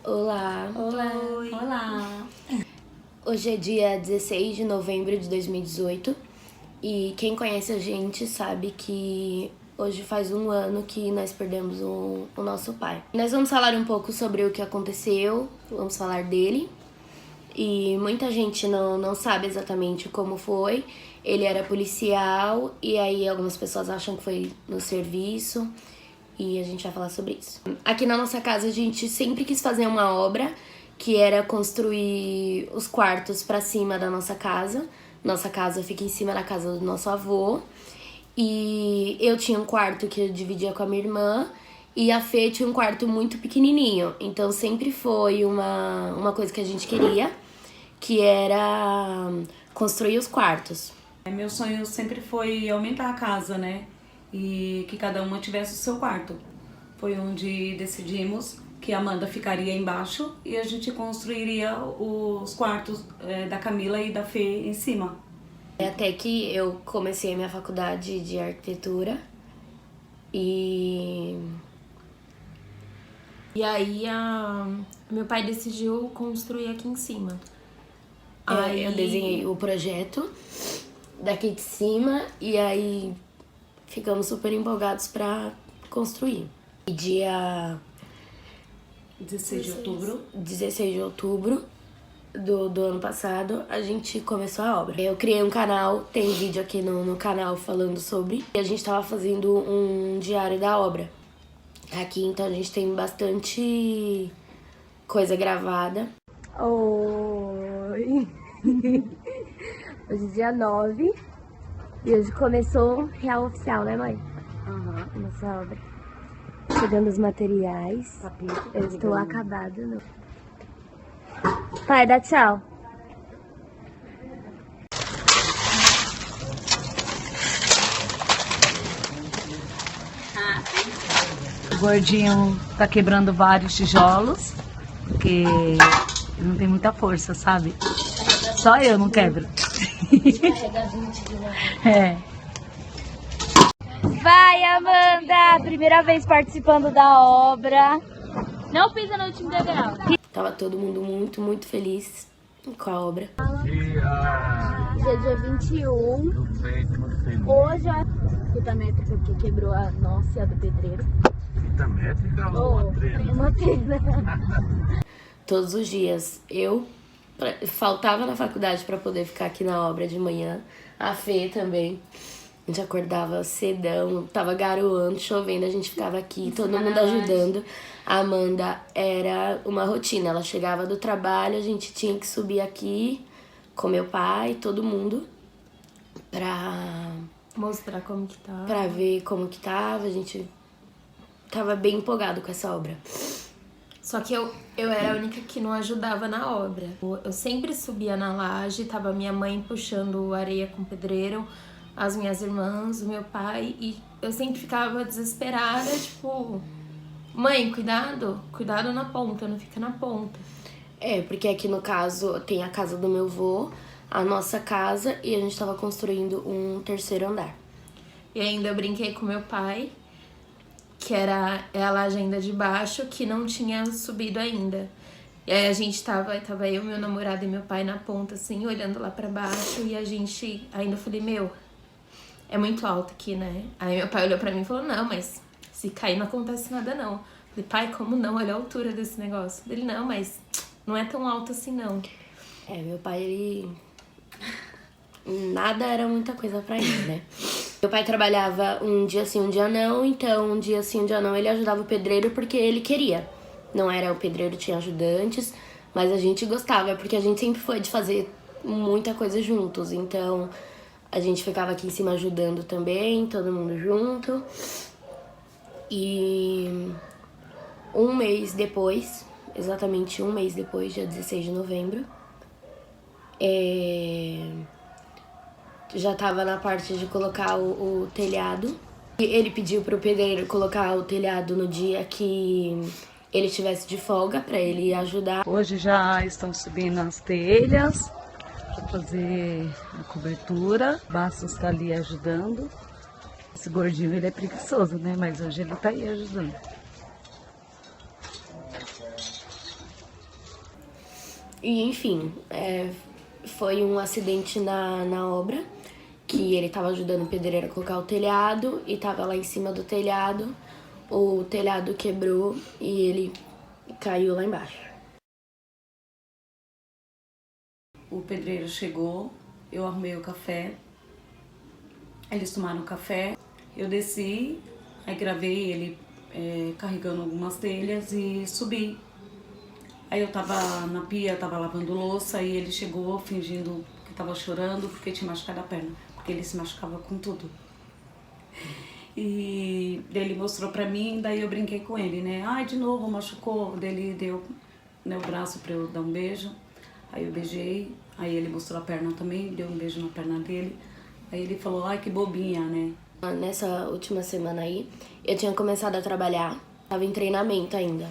Olá! Olá! Oi. Olá! Hoje é dia 16 de novembro de 2018 e quem conhece a gente sabe que hoje faz um ano que nós perdemos o nosso pai. Nós vamos falar um pouco sobre o que aconteceu, vamos falar dele. E muita gente não sabe exatamente como foi. Ele era policial e aí algumas pessoas acham que foi no serviço e a gente vai falar sobre isso. Aqui na nossa casa a gente sempre quis fazer uma obra que era construir os quartos pra cima da nossa casa. Nossa casa fica em cima da casa do nosso avô. E eu tinha um quarto que eu dividia com a minha irmã e a Fê tinha um quarto muito pequenininho. Então sempre foi uma coisa que a gente queria, que era construir os quartos. Meu sonho sempre foi aumentar a casa, né? E que cada uma tivesse o seu quarto. Foi onde decidimos que a Amanda ficaria embaixo e a gente construiria os quartos da Camila e da Fê em cima. Até que eu comecei a minha faculdade de arquitetura e aí meu pai decidiu construir aqui em cima. eu desenhei o projeto daqui de cima e aí ficamos super empolgados pra construir. E dia 16 de outubro. 16 de outubro do ano passado, a gente começou a obra. Eu criei um canal, tem vídeo aqui no canal falando sobre. E a gente tava fazendo um diário da obra aqui, então a gente tem bastante coisa gravada. Oi! Hoje é dia 9 e hoje começou real oficial, né, mãe? Nossa obra. Chegando os materiais. Eu estou acabada, não. Pai, dá tchau. O gordinho tá quebrando vários tijolos, porque ele não tem muita força, sabe? Só eu não quebro. É. Vai, Amanda! Primeira vez participando da obra. Não pisa no último degrau. Tava todo mundo muito, muito feliz com a obra. Hoje é dia 21. Hoje a fita métrica que quebrou a nossa e a do pedreiro. Fita métrica ou uma trena? Uma pena. Todos os dias eu faltava na faculdade pra poder ficar aqui na obra de manhã. A Fê também. A gente acordava cedão, tava garoando, chovendo, a gente ficava aqui, todo mundo ajudando. A Amanda era uma rotina, ela chegava do trabalho, a gente tinha que subir aqui com meu pai, todo mundo, pra Mostrar como que tá. pra ver como que tava. A gente tava bem empolgado com essa obra. Só que eu era a única que não ajudava na obra. Eu sempre subia na laje, tava minha mãe puxando areia com pedreiro, as minhas irmãs, o meu pai, e eu sempre ficava desesperada, tipo, mãe, cuidado na ponta, não fica na ponta. É, porque aqui no caso tem a casa do meu avô, a nossa casa, e a gente tava construindo um terceiro andar. E ainda eu brinquei com meu pai, que era a laje ainda de baixo, que não tinha subido ainda. E aí a gente tava eu, meu namorado e meu pai na ponta, assim, olhando lá pra baixo, e a gente, ainda falei, meu, é muito alto aqui, né? Aí meu pai olhou pra mim e falou, não, mas se cair não acontece nada, não. Falei, pai, como não? Olha a altura desse negócio. Ele, não, mas não é tão alto assim, não. É, meu pai, ele... nada era muita coisa pra ele, né? Meu pai trabalhava um dia sim, um dia não, então um dia sim, um dia não, ele ajudava o pedreiro porque ele queria. Não era o pedreiro, tinha ajudantes, mas a gente gostava, porque a gente sempre foi de fazer muita coisa juntos, então a gente ficava aqui em cima ajudando também, todo mundo junto. E um mês depois, exatamente um mês depois, dia 16 de novembro, já tava na parte de colocar o telhado. E ele pediu pro pedreiro colocar o telhado no dia que ele estivesse de folga, pra ele ajudar. Hoje já estão subindo as telhas para fazer a cobertura. O Bastos está ali ajudando. Esse gordinho, ele é preguiçoso, né? Mas hoje ele tá aí ajudando. E enfim, foi um acidente na obra, que ele tava ajudando o pedreiro a colocar o telhado e tava lá em cima do telhado. O telhado quebrou e ele caiu lá embaixo. O pedreiro chegou, eu arrumei o café, eles tomaram o café, eu desci, aí gravei ele carregando algumas telhas e subi. Aí eu tava na pia, tava lavando louça e ele chegou fingindo que tava chorando porque tinha machucado a perna, porque ele se machucava com tudo. E daí ele mostrou pra mim, daí eu brinquei com ele, né? Ai, de novo machucou. Daí ele deu, né, o braço pra eu dar um beijo. Aí eu beijei, aí ele mostrou a perna também, deu um beijo na perna dele. Aí ele falou, ai, que bobinha, né? Nessa última semana aí, eu tinha começado a trabalhar, tava em treinamento ainda.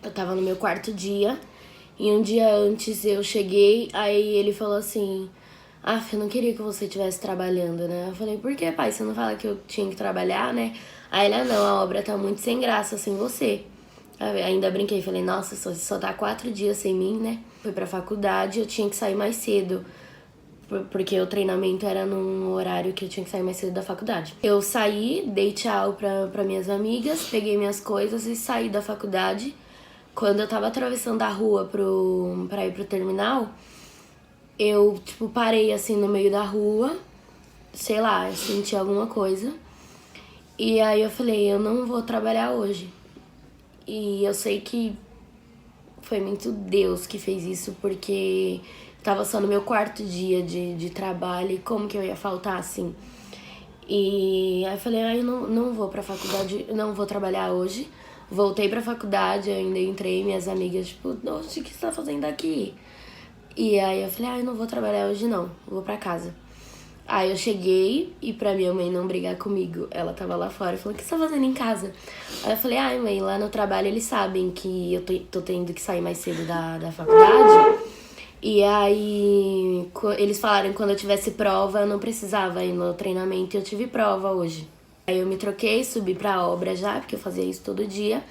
Eu tava no meu 4º dia, e um dia antes eu cheguei, aí ele falou assim... eu não queria que você estivesse trabalhando, né? Eu falei, por que, pai? Você não fala que eu tinha que trabalhar, né? Aí ele, não, a obra tá muito sem graça sem você. Aí ainda brinquei, falei, nossa, só tá 4 dias sem mim, né? Fui pra faculdade, eu tinha que sair mais cedo, porque o treinamento era num horário que eu tinha que sair mais cedo da faculdade. Eu saí, dei tchau pra minhas amigas, peguei minhas coisas e saí da faculdade. Quando eu tava atravessando a rua pra ir pro terminal... Eu, parei, assim, no meio da rua, sei lá, eu senti alguma coisa. E aí eu falei, eu não vou trabalhar hoje. E eu sei que foi muito Deus que fez isso, porque tava só no meu 4º dia de trabalho, e como que eu ia faltar, assim? E aí eu falei, eu não vou pra faculdade, não vou trabalhar hoje. Voltei pra faculdade, eu ainda entrei, minhas amigas, nossa, o que você tá fazendo aqui? E aí eu falei, eu não vou trabalhar hoje não, vou pra casa. Aí eu cheguei e pra minha mãe não brigar comigo, ela tava lá fora e falou, o que você tá fazendo em casa? Aí eu falei, mãe, lá no trabalho eles sabem que eu tô tendo que sair mais cedo da faculdade. E aí eles falaram que quando eu tivesse prova eu não precisava ir no treinamento, e eu tive prova hoje. Aí eu me troquei, subi pra obra já, porque eu fazia isso todo dia.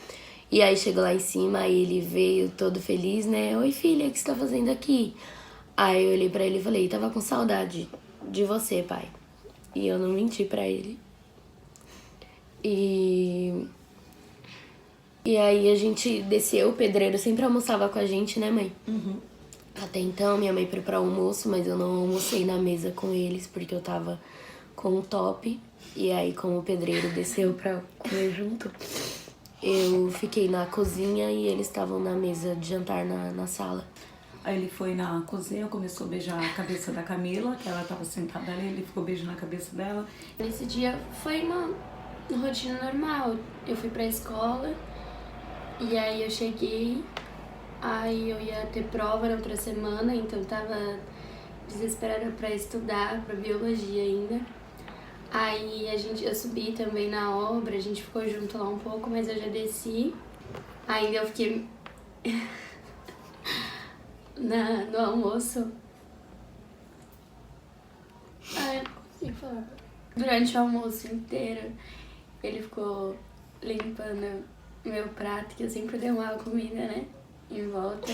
E aí chegou lá em cima, aí ele veio todo feliz, né? Oi, filha, o que você tá fazendo aqui? Aí eu olhei pra ele e falei, tava com saudade de você, pai. E eu não menti pra ele. E aí a gente desceu, o pedreiro sempre almoçava com a gente, né, mãe? Uhum. Até então, minha mãe preparou almoço, mas eu não almocei na mesa com eles, porque eu tava com um top. E aí, como o pedreiro desceu pra comer junto... Eu fiquei na cozinha e eles estavam na mesa de jantar na sala. Aí ele foi na cozinha, começou a beijar a cabeça da Camila, que ela tava sentada ali, ele ficou beijando a cabeça dela. Nesse dia foi uma rotina normal. Eu fui pra escola e aí eu cheguei, aí eu ia ter prova na outra semana, então tava desesperada pra estudar, pra biologia ainda. Aí eu subi também na obra, a gente ficou junto lá um pouco, mas eu já desci. Ainda eu fiquei no almoço. Eu não consigo falar. Durante o almoço inteiro, ele ficou limpando meu prato, que eu sempre derrubava comida, né? Em volta.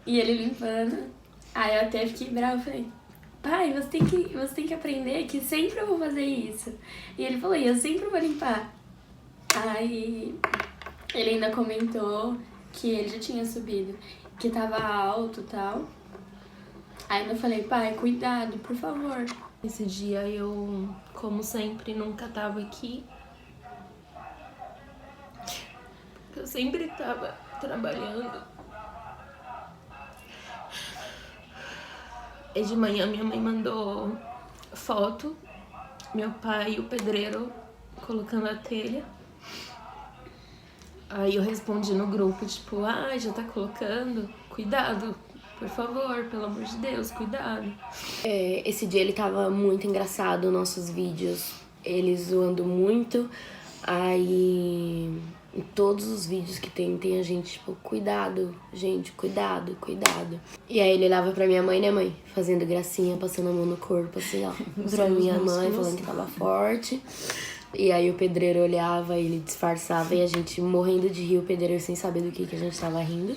E ele limpando. Aí eu até fiquei brava, falei, pai, você tem que aprender que sempre eu vou fazer isso. E ele falou, eu sempre vou limpar. Aí ele ainda comentou que ele já tinha subido, que tava alto e tal. Aí eu falei, pai, cuidado, por favor. Esse dia eu, como sempre, nunca tava aqui. Eu sempre tava trabalhando. E de manhã minha mãe mandou foto, meu pai e o pedreiro colocando a telha. Aí eu respondi no grupo, já tá colocando? Cuidado, por favor, pelo amor de Deus, cuidado. Esse dia ele tava muito engraçado, nossos vídeos, ele zoando muito. Aí em todos os vídeos que tem a gente, cuidado, gente, cuidado, cuidado. E aí ele olhava pra minha mãe, né, mãe? Fazendo gracinha, passando a mão no corpo, assim, ó. Pra minha mãe, falando que tava forte. E aí o pedreiro olhava, ele disfarçava, e a gente morrendo de rir, o pedreiro sem saber do que a gente tava rindo.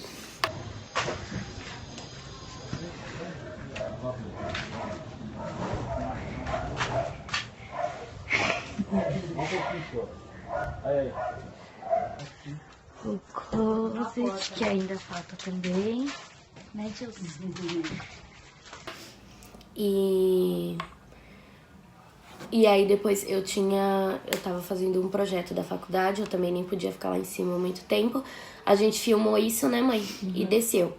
O closet, que ainda falta também, né, Gilson? E aí depois eu tava fazendo um projeto da faculdade, eu também nem podia ficar lá em cima muito tempo. A gente filmou isso, né, mãe? E desceu.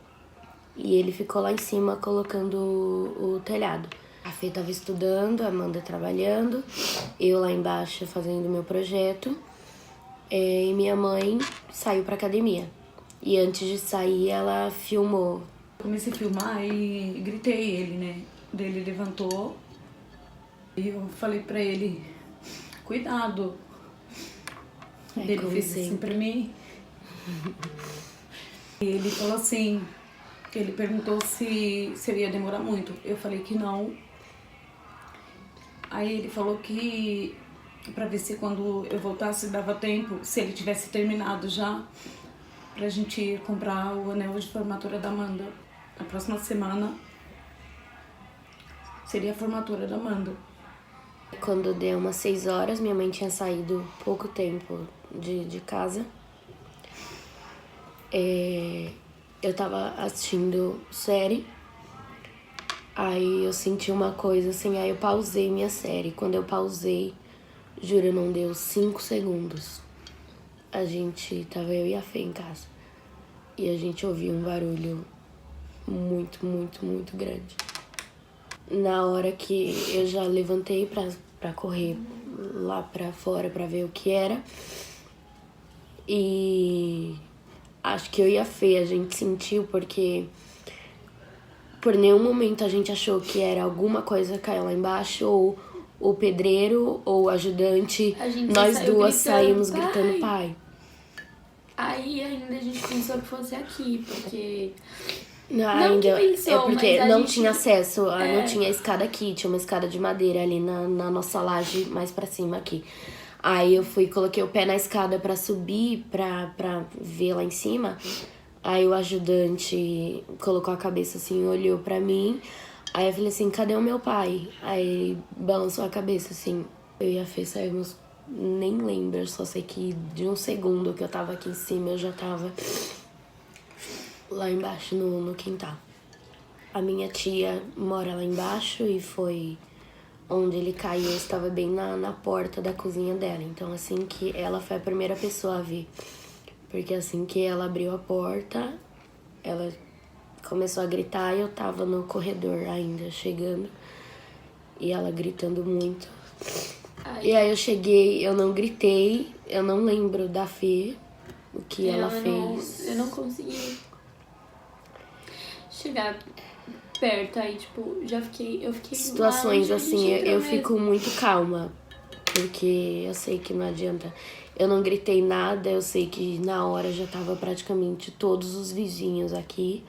E ele ficou lá em cima colocando o telhado. A Fê tava estudando, a Amanda trabalhando, eu lá embaixo fazendo meu projeto. E minha mãe saiu pra academia. E antes de sair, ela filmou. Comecei a filmar e gritei ele, né? Daí ele levantou e eu falei pra ele, cuidado. Daí ele fez assim pra mim. E ele falou assim, ele perguntou se eu ia demorar muito. Eu falei que não. Aí ele falou que pra ver se quando eu voltasse dava tempo, se ele tivesse terminado já, pra gente ir comprar o anel de formatura da Amanda. Na próxima semana seria a formatura da Amanda. Quando deu umas 6 horas, minha mãe tinha saído pouco tempo de casa. Eu tava assistindo série. Aí eu senti uma coisa assim, aí eu pausei minha série. Quando eu pausei, juro, não deu 5 segundos. Tava eu e a Fê em casa. E a gente ouviu um barulho muito, muito, muito grande. Na hora que eu já levantei pra correr lá pra fora pra ver o que era. E acho que eu e a Fê, a gente sentiu porque por nenhum momento a gente achou que era alguma coisa que caiu lá embaixo, ou o pedreiro, ou o ajudante. Nós duas saímos gritando, pai. Aí ainda a gente pensou que fosse aqui, porque... Não, Não ainda que pensou, é porque mas a não gente- tinha acesso, não tinha escada aqui, tinha uma escada de madeira ali na nossa laje mais pra cima aqui. Aí eu coloquei o pé na escada pra subir, pra ver lá em cima. Aí o ajudante colocou a cabeça assim, olhou pra mim. Aí eu falei assim, cadê o meu pai? Aí ele balançou a cabeça assim. Eu e a Fê saímos, nem lembro, só sei que de um segundo que eu tava aqui em cima, eu já tava lá embaixo no quintal. A minha tia mora lá embaixo e foi onde ele caiu, estava bem na porta da cozinha dela. Então assim que ela foi a primeira pessoa a ver. Porque assim que ela abriu a porta, ela começou a gritar e eu tava no corredor ainda, chegando. E ela gritando muito. E aí eu cheguei, eu não gritei, eu não lembro da Fê, o que ela fez. Eu não consegui chegar perto, aí tipo, eu fiquei Situações lá onde a assim, gente entrou eu mesmo. fico muito calma, porque eu sei que não adianta. Eu não gritei nada, eu sei que na hora já tava praticamente todos os vizinhos aqui.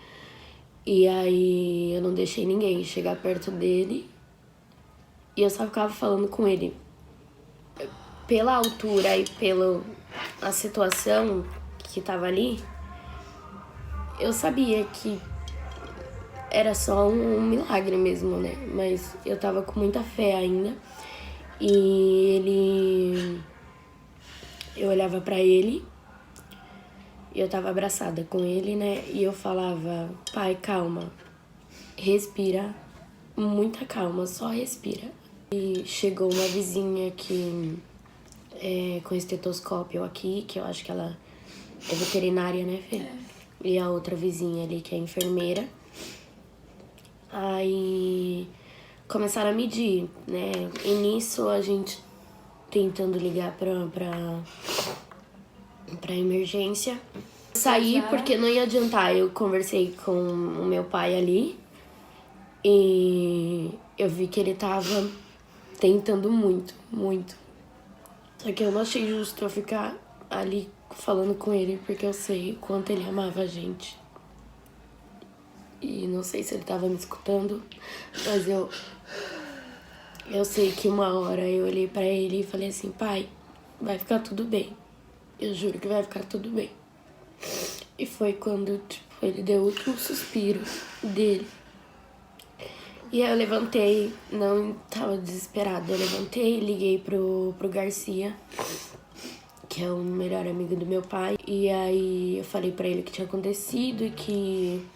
E aí eu não deixei ninguém chegar perto dele. E eu só ficava falando com ele. Pela altura e pela a situação que tava ali, eu sabia que era só um milagre mesmo, né? Mas eu tava com muita fé ainda. E eu olhava pra ele, e eu tava abraçada com ele, né? E eu falava, pai, calma, respira, muita calma, só respira. E chegou uma vizinha que com estetoscópio aqui, que eu acho que ela é veterinária, né, Fê? E a outra vizinha ali, que é enfermeira. Aí começaram a medir, né? E nisso a gente tentando ligar pra emergência. Saí porque não ia adiantar. Eu conversei com o meu pai ali e eu vi que ele tava tentando muito, muito. Só que eu não achei justo eu ficar ali falando com ele, porque eu sei o quanto ele amava a gente. E não sei se ele tava me escutando, mas eu sei que uma hora eu olhei pra ele e falei assim, pai, vai ficar tudo bem. Eu juro que vai ficar tudo bem. E foi quando, tipo, ele deu o último suspiro dele. E aí eu levantei, não tava desesperada, eu levantei, liguei pro Garcia, que é o melhor amigo do meu pai. E aí eu falei pra ele o que tinha acontecido e que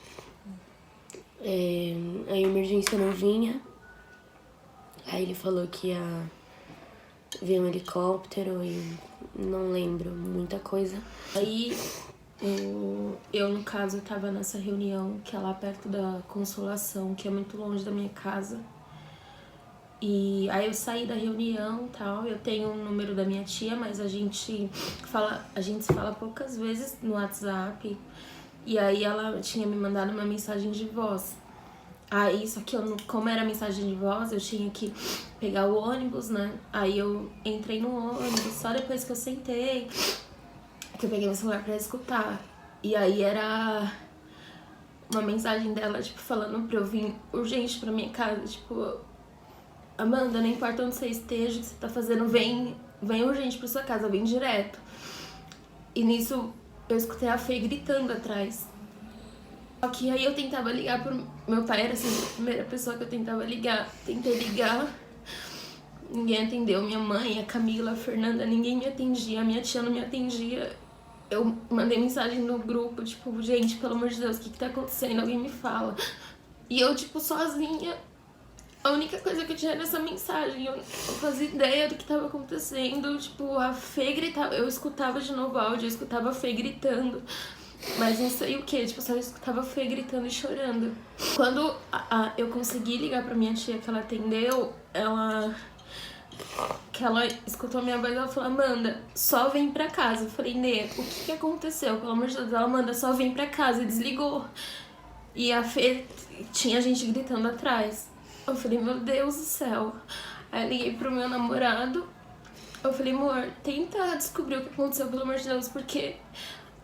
a emergência não vinha. Aí ele falou que ia vir um helicóptero e não lembro muita coisa. Aí eu, no caso, tava nessa reunião que é lá perto da Consolação, que é muito longe da minha casa. E aí eu saí da reunião e tal, eu tenho o número da minha tia, mas a gente se fala poucas vezes no WhatsApp. E aí ela tinha me mandado uma mensagem de voz. Aí, só que como era mensagem de voz, eu tinha que pegar o ônibus, né? Aí eu entrei no ônibus, só depois que eu sentei, que eu peguei meu celular pra escutar. E aí era uma mensagem dela, tipo, falando pra eu vir urgente pra minha casa, tipo, Amanda, não importa onde você esteja, o que você tá fazendo, vem urgente pra sua casa, vem direto. E nisso eu escutei a Fê gritando atrás. Só que aí eu tentava ligar pro meu pai, era assim, a primeira pessoa que eu tentava ligar. Tentei ligar, ninguém atendeu. Minha mãe, a Camila, a Fernanda, ninguém me atendia. A minha tia não me atendia. Eu mandei mensagem no grupo, tipo, gente, pelo amor de Deus, o que tá acontecendo? Alguém me fala. E eu, tipo, sozinha, a única coisa que eu tinha era essa mensagem. Eu não fazia ideia do que tava acontecendo. Tipo, a Fê gritava, eu escutava de novo o áudio, eu escutava a Fê gritando. Mas não sei o que, tipo, só escutava a Fê gritando e chorando. Quando eu consegui ligar pra minha tia, que ela atendeu, ela escutou minha voz, ela falou, Amanda, só vem pra casa. Eu falei, Nê, o que aconteceu? Pelo amor de Deus, ela, Amanda, só vem pra casa. E desligou. E a Fê, tinha gente gritando atrás. Eu falei, meu Deus do céu. Aí eu liguei pro meu namorado. Eu falei, amor, tenta descobrir o que aconteceu, pelo amor de Deus, porque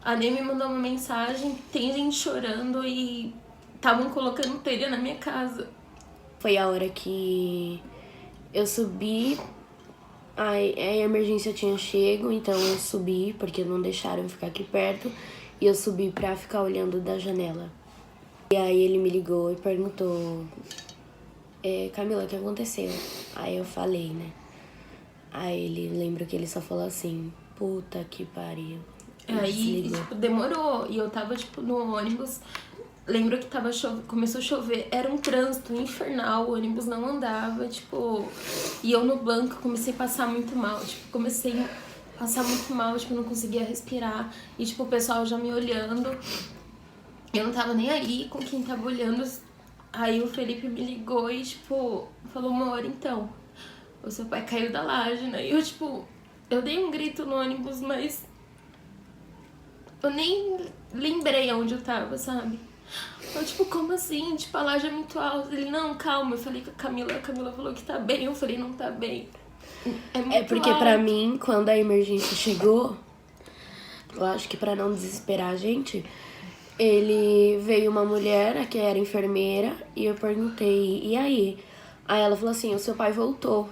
a Ney me mandou uma mensagem, tem gente chorando e estavam colocando telha na minha casa. Foi a hora que eu subi, a emergência tinha chego, então eu subi, porque não deixaram eu ficar aqui perto, e eu subi pra ficar olhando da janela. E aí ele me ligou e perguntou, Camila, o que aconteceu? Aí eu falei, né? Aí ele, lembro que ele só falou assim, puta que pariu. Aí, tipo, demorou. E eu tava, tipo, no ônibus. Lembro que começou a chover. Era um trânsito infernal. O ônibus não andava, tipo... E eu no banco comecei a passar muito mal. Tipo, comecei a passar muito mal. Tipo, não conseguia respirar. E, tipo, o pessoal já me olhando. Eu não tava nem aí com quem tava olhando. Aí o Felipe me ligou e, tipo, falou, amor, então, o seu pai caiu da laje, né? E eu, tipo, eu dei um grito no ônibus, mas eu nem lembrei onde eu tava, sabe? Eu, tipo, como assim? Tipo, a laje é muito alta. Ele, não, calma. Eu falei com a Camila falou que tá bem. Eu falei, não tá bem. É muito porque alto. pra mim, quando a emergência chegou, eu acho que pra não desesperar a gente, veio uma mulher, que era enfermeira, e eu perguntei, e aí? Aí ela falou assim, o seu pai voltou.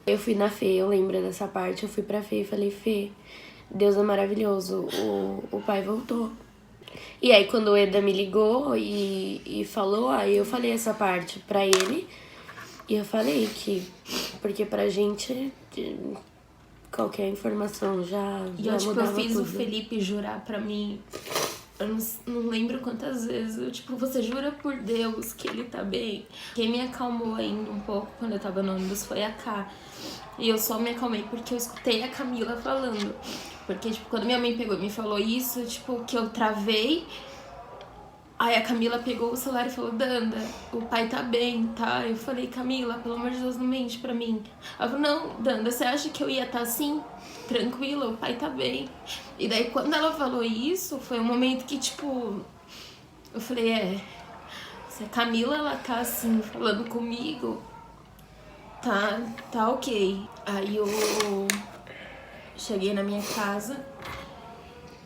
Eu fui na Fê, eu lembro dessa parte, eu fui pra Fê e falei, Fê, Deus é maravilhoso, o pai voltou. E aí quando o Eda me ligou e falou, aí eu falei essa parte pra ele, e eu falei que, porque pra gente, qualquer informação já E eu, tipo, eu mudava fiz tudo. o Felipe jurar pra mim, eu não lembro quantas vezes, eu, tipo, você jura por Deus que ele tá bem? Quem me acalmou ainda um pouco quando eu tava no ônibus foi a Ká. E eu só me acalmei porque eu escutei a Camila falando. Porque, tipo, quando minha mãe pegou e me falou isso, tipo, que eu travei, aí a Camila pegou o celular e falou, Danda, o pai tá bem, tá? Eu falei, Camila, pelo amor de Deus, não mente pra mim. Ela falou, não, Danda, você acha que eu ia estar assim? Tranquila, o pai tá bem. E daí, quando ela falou isso, foi um momento que, tipo, eu falei, se a Camila, ela tá assim, falando comigo, tá ok. Aí eu cheguei na minha casa,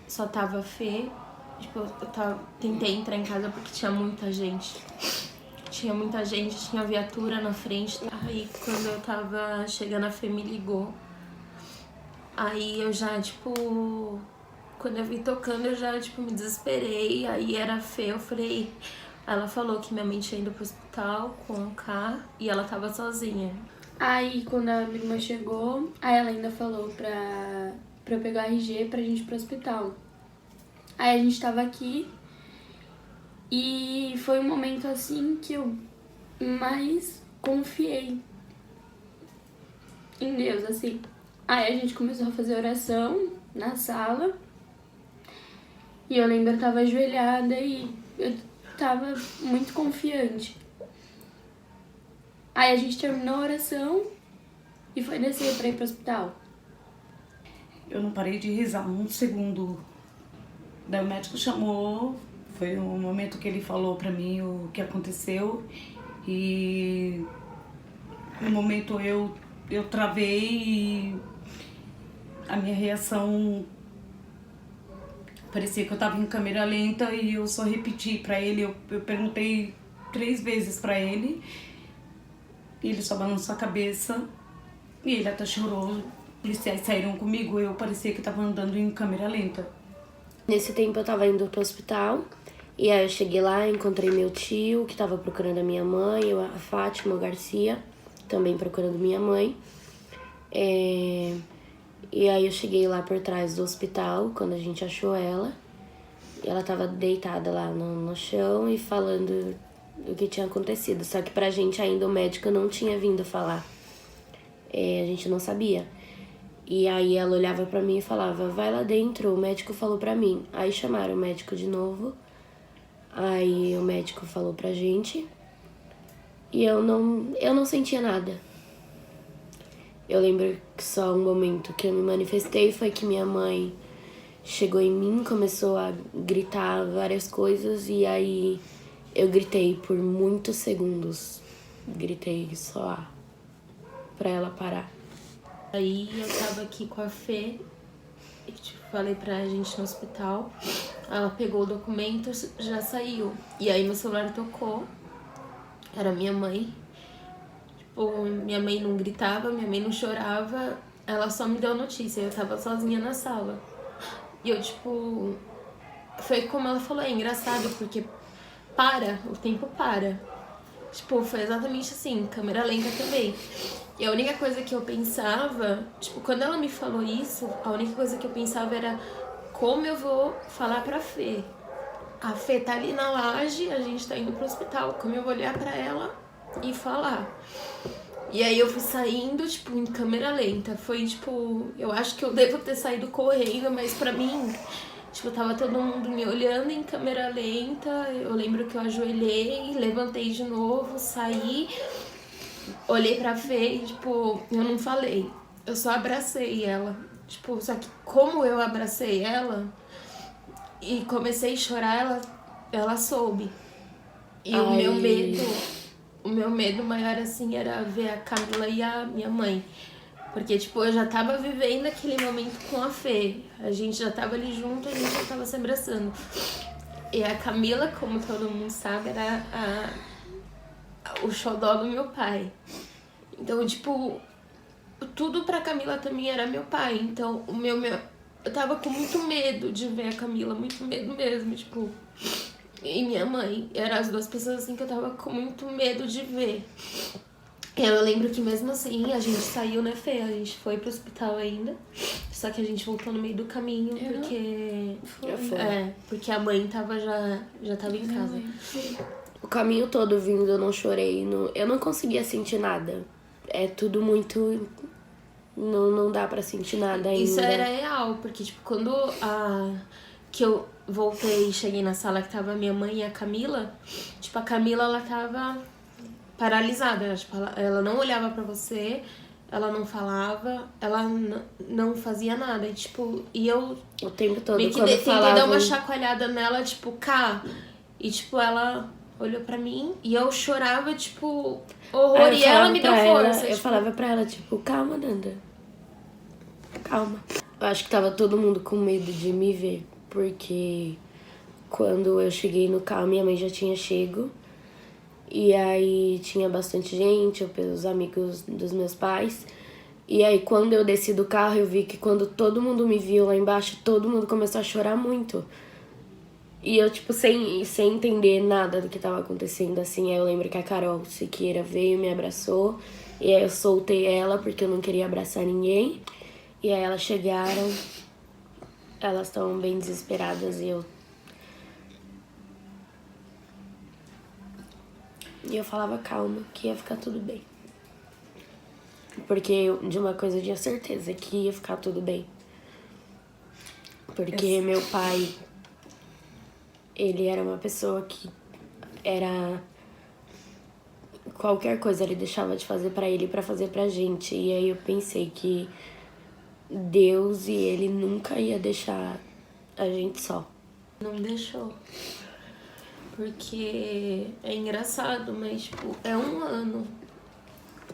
só tava a Fê. Tipo, tentei entrar em casa porque tinha muita gente. Tinha viatura na frente. Aí quando eu tava chegando, a Fê me ligou. Aí eu já, tipo, quando eu vi tocando, eu já, tipo, me desesperei. Aí era a Fê, eu falei, Ela falou que minha mãe tinha ido pro hospital com o K e ela tava sozinha. Aí, quando a minha irmã chegou, aí ela ainda falou pra eu pegar o RG pra gente ir pro hospital. Aí a gente tava aqui e foi um momento assim que eu mais confiei em Deus, assim. Aí a gente começou a fazer oração na sala e eu lembro que eu tava ajoelhada e eu tava muito confiante. Aí a gente terminou a oração e foi descer pra ir pro hospital. Eu não parei de rezar um segundo. Daí o médico chamou, foi um momento que ele falou pra mim o que aconteceu. E no momento eu travei e a minha reação parecia que eu tava em câmera lenta e eu só repeti pra ele, eu perguntei 3 vezes pra ele. E ele só balançou a cabeça e ele até chorou. Os policiais saíram comigo, eu parecia que tava andando em câmera lenta. Nesse tempo eu tava indo pro hospital, e aí eu cheguei lá, encontrei meu tio, que tava procurando a minha mãe, a Fátima Garcia, também procurando minha mãe. E aí eu cheguei lá por trás do hospital, quando a gente achou ela, e ela tava deitada lá no chão e falando o que tinha acontecido. Só que pra gente ainda o médico não tinha vindo falar. A gente não sabia. E aí ela olhava pra mim e falava, vai lá dentro, o médico falou pra mim. Aí chamaram o médico de novo. Aí o médico falou pra gente. E eu não sentia nada. Eu lembro que só um momento que eu me manifestei foi que minha mãe chegou em mim, começou a gritar várias coisas e aí eu gritei por muitos segundos. Gritei só pra ela parar. Aí eu tava aqui com a Fê, e tipo, falei pra gente no hospital. Ela pegou o documento, já saiu. E aí meu celular tocou. Era minha mãe. Tipo, minha mãe não gritava, minha mãe não chorava. Ela só me deu a notícia, eu tava sozinha na sala. E eu, tipo... Foi como ela falou, é engraçado, porque o tempo para. Tipo, foi exatamente assim, câmera lenta também. E a única coisa que eu pensava, tipo, quando ela me falou isso, a única coisa que eu pensava era como eu vou falar pra Fê. A Fê tá ali na laje, a gente tá indo pro hospital, como eu vou olhar pra ela e falar. E aí eu fui saindo, tipo, em câmera lenta. Foi, tipo, eu acho que eu devo ter saído correndo, mas pra mim, tipo, tava todo mundo me olhando em câmera lenta. Eu lembro que eu ajoelhei, levantei de novo, saí, olhei pra Fê e, tipo, eu não falei. Eu só abracei ela. Tipo, só que como eu abracei ela e comecei a chorar, ela soube. E o meu medo maior, assim, era ver a Camila e a minha mãe. Porque, tipo, eu já tava vivendo aquele momento com a Fê. A gente já tava ali junto, a gente já tava se abraçando. E a Camila, como todo mundo sabe, era o xodó do meu pai. Então, tipo, tudo pra Camila também era meu pai. Então, eu tava com muito medo de ver a Camila, muito medo mesmo, tipo... E minha mãe, eram as duas pessoas assim que eu tava com muito medo de ver. Eu lembro que mesmo assim, a gente saiu, né, Fê? A gente foi pro hospital ainda. Só que a gente voltou no meio do caminho, porque... porque a mãe já tava em casa. O caminho todo vindo, eu não chorei. Eu não conseguia sentir nada. É tudo muito... Não dá pra sentir nada ainda. Isso era real, porque, tipo, quando que eu voltei e cheguei na sala que tava minha mãe e a Camila, tipo, a Camila, ela tava paralisada, tipo, ela não olhava pra você, ela não falava, ela não fazia nada, e tipo, e eu o tempo todo, meio que tentei dar uma chacoalhada nela, tipo, cá, e tipo, ela olhou pra mim e eu chorava, tipo, horror, e ela me deu força. Eu falava pra ela, tipo, calma, Nanda, calma. Eu acho que tava todo mundo com medo de me ver, porque quando eu cheguei no carro, minha mãe já tinha chego. E aí tinha bastante gente, os amigos dos meus pais. E aí quando eu desci do carro, eu vi que quando todo mundo me viu lá embaixo, todo mundo começou a chorar muito. E eu, tipo, sem entender nada do que tava acontecendo, assim. Aí eu lembro que a Carol Siqueira veio e me abraçou. E aí eu soltei ela porque eu não queria abraçar ninguém. E aí elas chegaram, elas estavam bem desesperadas e eu falava calma, que ia ficar tudo bem. Porque de uma coisa eu tinha certeza, que ia ficar tudo bem. Porque meu pai, ele era uma pessoa que era... Qualquer coisa ele deixava de fazer pra ele pra fazer pra gente. E aí eu pensei que Deus e ele nunca ia deixar a gente só. Não deixou. Porque é engraçado, mas, tipo, é um ano.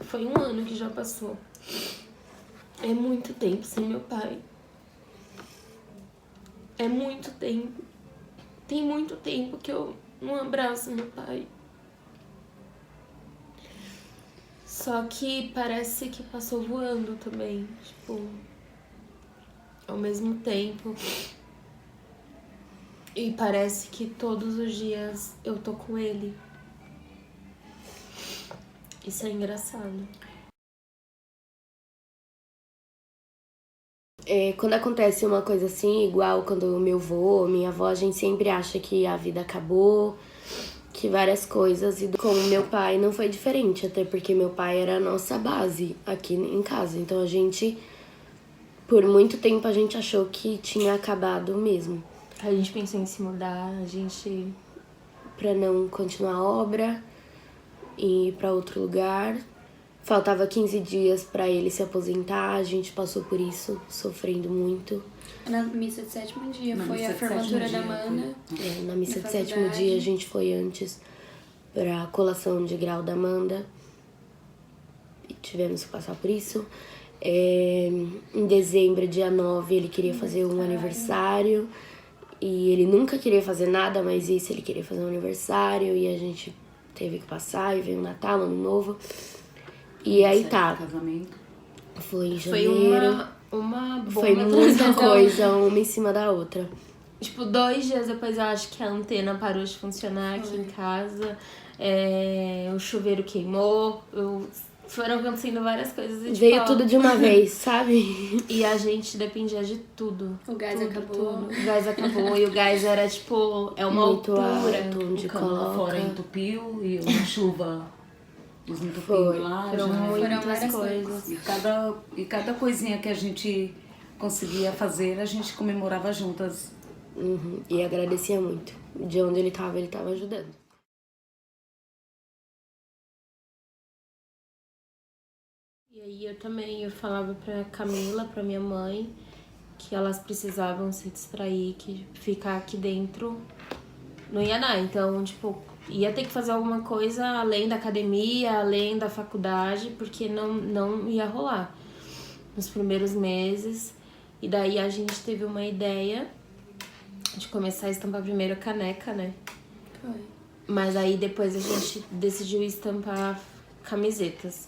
Foi um ano que já passou. É muito tempo sem meu pai. É muito tempo. Tem muito tempo que eu não abraço meu pai. Só que parece que passou voando também. Tipo, ao mesmo tempo. E parece que todos os dias eu tô com ele. Isso é engraçado. Quando acontece uma coisa assim, igual quando o meu avô, minha avó, a gente sempre acha que a vida acabou, que várias coisas. E com o meu pai não foi diferente, até porque meu pai era a nossa base aqui em casa. Então a gente, por muito tempo, a gente achou que tinha acabado mesmo. A gente pensou em se mudar, Pra não continuar a obra e ir pra outro lugar. Faltava 15 dias pra ele se aposentar, a gente passou por isso, sofrendo muito. Na missa de sétimo dia Na foi missa a de formatura sétimo da dia, Amanda. Na missa Na de sétimo faculdade. dia a gente foi antes pra colação de grau da Amanda. E tivemos que passar por isso. Em dezembro, dia 9, ele queria fazer um aniversário. E ele nunca queria fazer nada, mas isso ele queria fazer um aniversário. E a gente teve que passar, e veio o Natal, Ano Novo. E aí tá, Casamento. foi em foi janeiro. uma bomba Foi atrás muita da coisa, uma em cima da outra. Tipo, 2 dias depois eu acho que a antena parou de funcionar aqui em casa. O chuveiro queimou. Foram acontecendo várias coisas. E, tipo, Veio tudo de uma vez, sabe? E a gente dependia de tudo. O gás Tudo, acabou. tudo. O gás acabou e o gás era, tipo, é uma Muito altura. alto, onde O cano lá fora coloca. entupiu e uma chuva desentupiu Foi. lá. Foram já. muitas várias coisas. E cada coisinha que a gente conseguia fazer, a gente comemorava juntas. Uhum. E agradecia muito. De onde ele tava ajudando. E aí eu falava pra Camila, pra minha mãe, que elas precisavam se distrair, que ficar aqui dentro não ia dar. Então, tipo, ia ter que fazer alguma coisa além da academia, além da faculdade, porque não ia rolar nos primeiros meses. E daí a gente teve uma ideia de começar a estampar primeiro a caneca, né? Foi. Mas aí depois a gente decidiu estampar camisetas.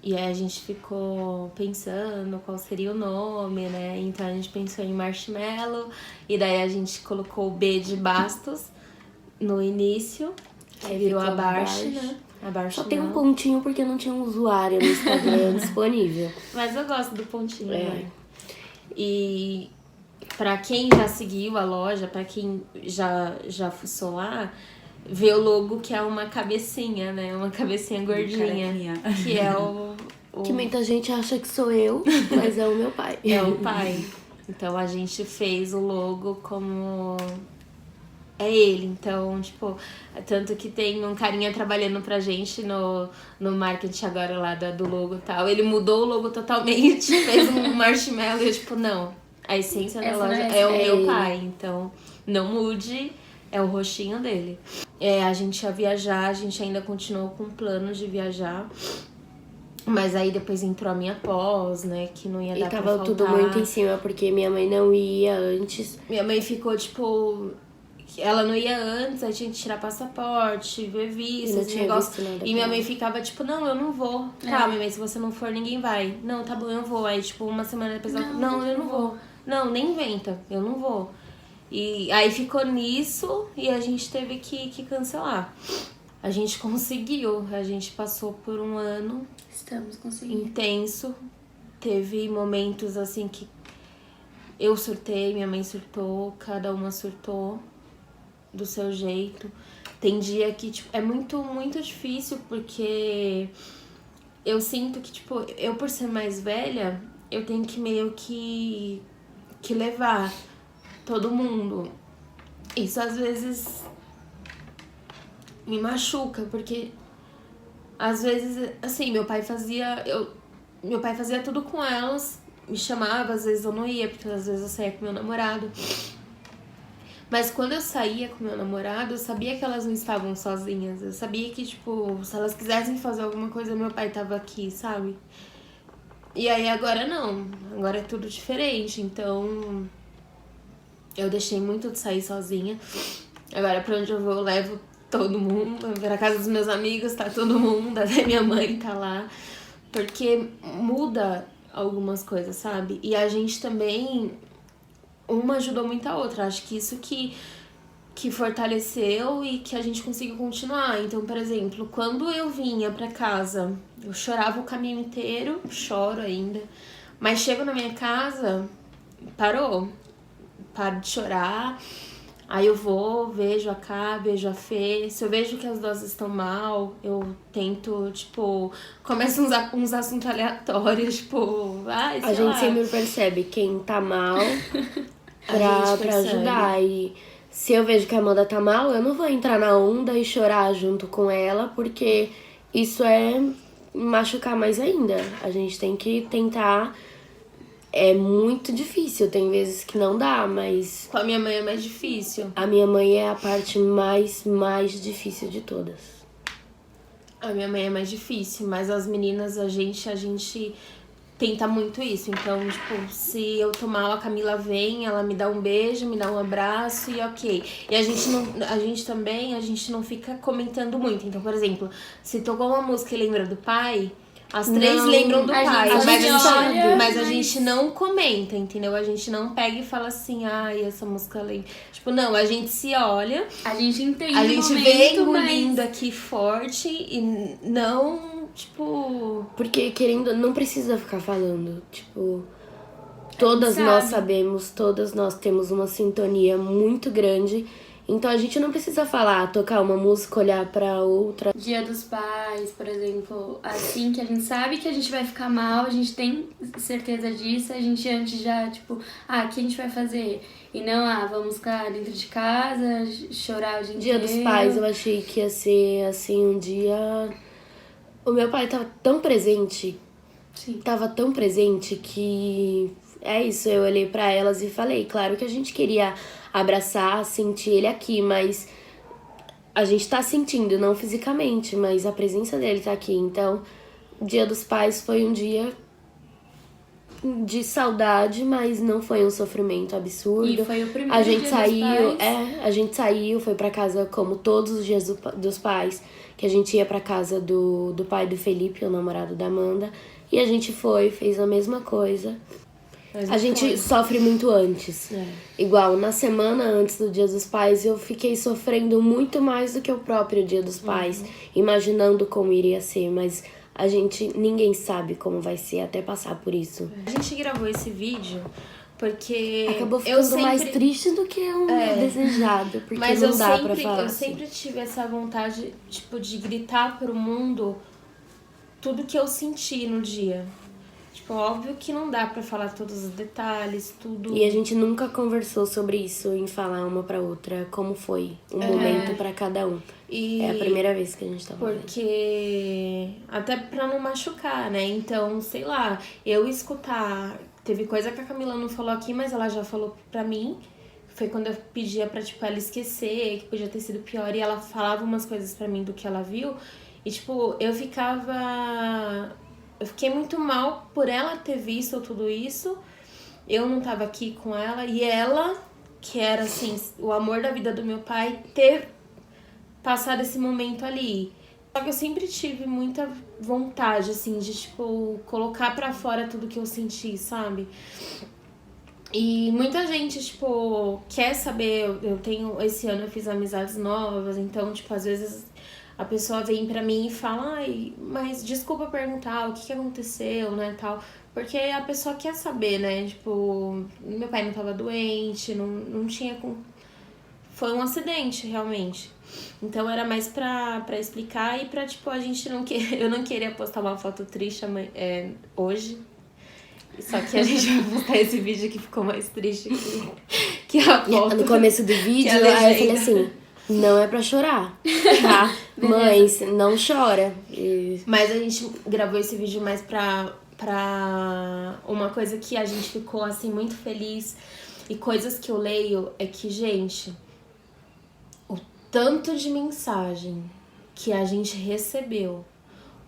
E aí a gente ficou pensando qual seria o nome, né? Então a gente pensou em Marshmallow. E daí a gente colocou o B de Bastos no início. Aí virou a ficou Barche, Barche. né? A Barche Só tem um não. pontinho porque não tinha um usuário no Instagram disponível. Mas eu gosto do pontinho, É. né? E pra quem já seguiu a loja, pra quem já fuçou lá, vê o logo que é uma cabecinha, né? Uma cabecinha gordinha. Carequinha. Que é o Que muita gente acha que sou eu, mas é o meu pai. é o pai. Então a gente fez o logo como é ele. Então, tipo, tanto que tem um carinha trabalhando pra gente no marketing agora lá do logo e tal. Ele mudou o logo totalmente, fez um marshmallow e eu, tipo, não. A essência da Essa não loja é é o essa, é meu ele. pai. Então, não mude. É o rostinho dele. A gente ia viajar, a gente ainda continuou com planos de viajar. Mas aí depois entrou a minha pós, né? Que não ia E dar pra tava faltar. tudo muito em cima, porque minha mãe não ia antes. Minha mãe ficou, tipo... Ela não ia antes, aí tinha que tirar passaporte, ver E visto, não esse tinha negócio. visto nada E minha pra mãe ela. ficava, tipo, não, eu não vou. Tá, minha mãe, se você não for, ninguém vai. Não, tá bom, eu vou. Aí, tipo, uma semana depois ela... Não, eu não vou. Não, nem inventa, eu não vou. E aí ficou nisso e a gente teve que cancelar. A gente conseguiu, a gente passou por um ano Estamos conseguindo. intenso. Teve momentos assim que eu surtei, minha mãe surtou, cada uma surtou do seu jeito. Tem dia que, tipo, é muito difícil porque eu sinto que, tipo, eu por ser mais velha, eu tenho que meio que levar todo mundo. Isso às vezes me machuca, porque às vezes, assim, meu pai fazia tudo com elas, me chamava, às vezes eu não ia, porque às vezes eu saía com meu namorado. Mas quando eu saía com meu namorado, eu sabia que elas não estavam sozinhas. Eu sabia que, tipo, se elas quisessem fazer alguma coisa, meu pai tava aqui, sabe? E aí agora não, agora é tudo diferente, então eu deixei muito de sair sozinha. Agora pra onde eu vou, eu levo todo mundo, pra casa dos meus amigos tá todo mundo, até minha mãe tá lá. Porque muda algumas coisas, sabe? E a gente também, uma ajudou muito a outra. Acho que isso que fortaleceu e que a gente conseguiu continuar. Então, por exemplo, quando eu vinha pra casa, eu chorava o caminho inteiro, choro ainda, mas chego na minha casa, paro de chorar, aí eu vou, vejo a Cá, vejo a Fê, se eu vejo que as duas estão mal, eu tento, tipo, começo uns assuntos aleatórios, tipo, ai, sei A gente lá. sempre percebe quem tá mal A pra gente percebe. ajudar. E se eu vejo que a Amanda tá mal, eu não vou entrar na onda e chorar junto com ela, porque isso é machucar mais ainda. A gente tem que tentar. É muito difícil, tem vezes que não dá, mas Com a minha mãe é mais difícil. a minha mãe é a parte mais difícil de todas. A minha mãe é mais difícil, mas as meninas, a gente tenta muito isso. Então, tipo, se eu tô mal, a Camila vem, ela me dá um beijo, me dá um abraço e ok. E a gente não fica comentando muito. Então, por exemplo, se tocou uma música e lembra do pai, as três Não, lembram do a pai, gente olha, mas a mas- gente não comenta, entendeu? A gente não pega e fala assim, ai, essa música lembra. Tipo, não, a gente se olha, A gente entende a o gente momento, vem engolindo mas aqui forte e não, tipo... Porque querendo, não precisa ficar falando, tipo, todas sabe. nós sabemos, todas nós temos uma sintonia muito grande, então a gente não precisa falar, tocar uma música, olhar pra outra. Dia dos Pais, por exemplo, assim que a gente sabe que a gente vai ficar mal, a gente tem certeza disso, a gente antes já, tipo, o que a gente vai fazer? E não, vamos ficar dentro de casa, chorar o dia Dia inteiro. dos Pais, eu achei que ia ser assim um dia. O meu pai tava tão presente, Sim. tava tão presente que é isso, eu olhei pra elas e falei, claro que a gente queria abraçar, sentir ele aqui, mas a gente tá sentindo, não fisicamente, mas a presença dele tá aqui. Então, o Dia dos Pais foi um dia de saudade, mas não foi um sofrimento absurdo. E foi o primeiro A gente Dia saiu, dos Pais. a gente saiu, foi pra casa como todos os dias dos pais, que a gente ia pra casa do pai do Felipe, o namorado da Amanda, e a gente fez a mesma coisa. A gente sofre muito antes. Igual, na semana antes do Dia dos Pais, eu fiquei sofrendo muito mais do que o próprio Dia dos Pais, imaginando como iria ser, mas ninguém sabe como vai ser até passar por isso. A gente gravou esse vídeo porque Acabou eu ficando mais triste do que o desejado, porque mas não eu dá sempre, pra falar eu assim. sempre tive essa vontade, tipo, de gritar pro mundo tudo que eu senti no dia. Tipo, óbvio que não dá pra falar todos os detalhes, tudo. E a gente nunca conversou sobre isso, em falar uma pra outra, como foi o momento pra cada um. E É a primeira vez que a gente tá falando. porque até pra não machucar, né? Então, sei lá, eu escutar. Teve coisa que a Camila não falou aqui, mas ela já falou pra mim. Foi quando eu pedia pra, tipo, ela esquecer, que podia ter sido pior. E ela falava umas coisas pra mim do que ela viu. E, tipo, eu fiquei muito mal por ela ter visto tudo isso. Eu não tava aqui com ela. E ela, que era, assim, o amor da vida do meu pai, ter passado esse momento ali. Só que eu sempre tive muita vontade, assim, de, tipo, colocar pra fora tudo que eu senti, sabe? E muita gente, tipo, quer saber, esse ano eu fiz amizades novas, então, tipo, às vezes a pessoa vem pra mim e fala, ai, mas desculpa perguntar o que aconteceu, né, tal. Porque a pessoa quer saber, né, tipo, meu pai não tava doente, não tinha... Foi um acidente, realmente. Então era mais pra explicar e pra, tipo, a gente não eu não queria postar uma foto triste hoje. Só que a gente vai postar esse vídeo que ficou mais triste que a foto. No começo do vídeo, aí eu falei assim, não é pra chorar, tá? Mães, não chora. Mas a gente gravou esse vídeo mais pra uma coisa que a gente ficou, assim, muito feliz. E coisas que eu leio é que, gente, o tanto de mensagem que a gente recebeu,